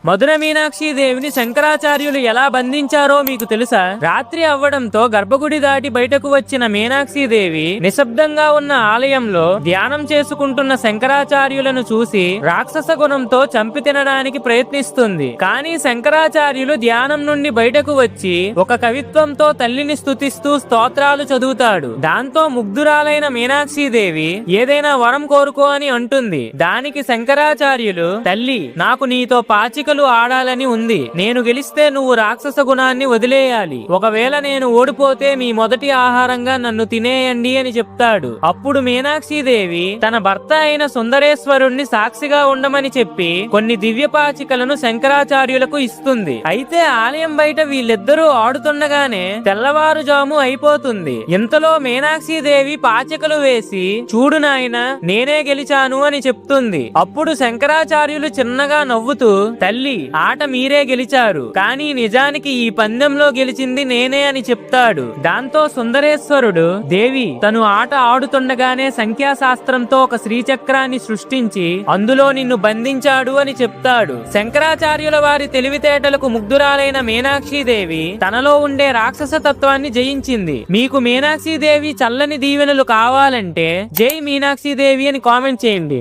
మధుర మీనాక్షిదేవిని శంకరాచార్యులు ఎలా బంధించారో మీకు తెలుసా? రాత్రి అవ్వడంతో గర్భగుడి దాటి బయటకు వచ్చిన మీనాక్షిదేవి నిశ్శబ్దంగా ఉన్న ఆలయంలో ధ్యానం చేసుకుంటున్న శంకరాచార్యులను చూసి రాక్షస గుణంతో చంపి తినడానికి ప్రయత్నిస్తుంది. కానీ శంకరాచార్యులు ధ్యానం నుండి బయటకు వచ్చి ఒక కవిత్వంతో తల్లిని స్తుతిస్తూ స్తోత్రాలు చదువుతాడు. దాంతో ముగ్ధురాలైన మీనాక్షిదేవి ఏదైనా వరం కోరుకో అని అంటుంది. దానికి శంకరాచార్యులు, తల్లి, నాకు నీతో పాచికలు ఆడాలని ఉంది. నేను గెలిస్తే నువ్వు రాక్షస గుణాన్ని వదిలేయాలి. ఒకవేళ నేను ఓడిపోతే మీ మొదటి ఆహారంగా నన్ను తినేయండి అని చెప్తాడు. అప్పుడు మీనాక్షిదేవి తన భర్త అయిన సుందరేశ్వరుణ్ణి సాక్షిగా ఉండమని చెప్పి కొన్ని దివ్య పాచికలను శంకరాచార్యులకు ఇస్తుంది. అయితే ఆలయం బయట వీళ్ళిద్దరూ ఆడుతుండగానే తెల్లవారుజాము అయిపోతుంది. ఇంతలో మీనాక్షిదేవి పాచికలు వేసి, చూడు నాయనా, నేనే గెలిచాను అని చెప్తుంది. అప్పుడు శంకరాచార్యులు చిన్నగా నవ్వుతూ, తల్లి, ఆట మీరే గెలిచారు, కానీ నిజానికి ఈ పందెంలో గెలిచింది నేనే అని చెప్తాడు. దాంతో సుందరేశ్వరుడు, దేవి, తను ఆట ఆడుతుండగానే సంఖ్యాశాస్త్రంతో ఒక శ్రీచక్రాన్ని సృష్టించి అందులో నిన్ను బంధించాడు అని చెప్తాడు. శంకరాచార్యుల వారి తెలివితేటలకు ముగ్ధురాలైన మీనాక్షిదేవి తనలో ఉండే రాక్షస తత్వాన్ని జయించింది. మీకు మీనాక్షిదేవి చల్లని దీవెనలు కావాలంటే జై మీనాక్షిదేవి అని కామెంట్ చేయండి.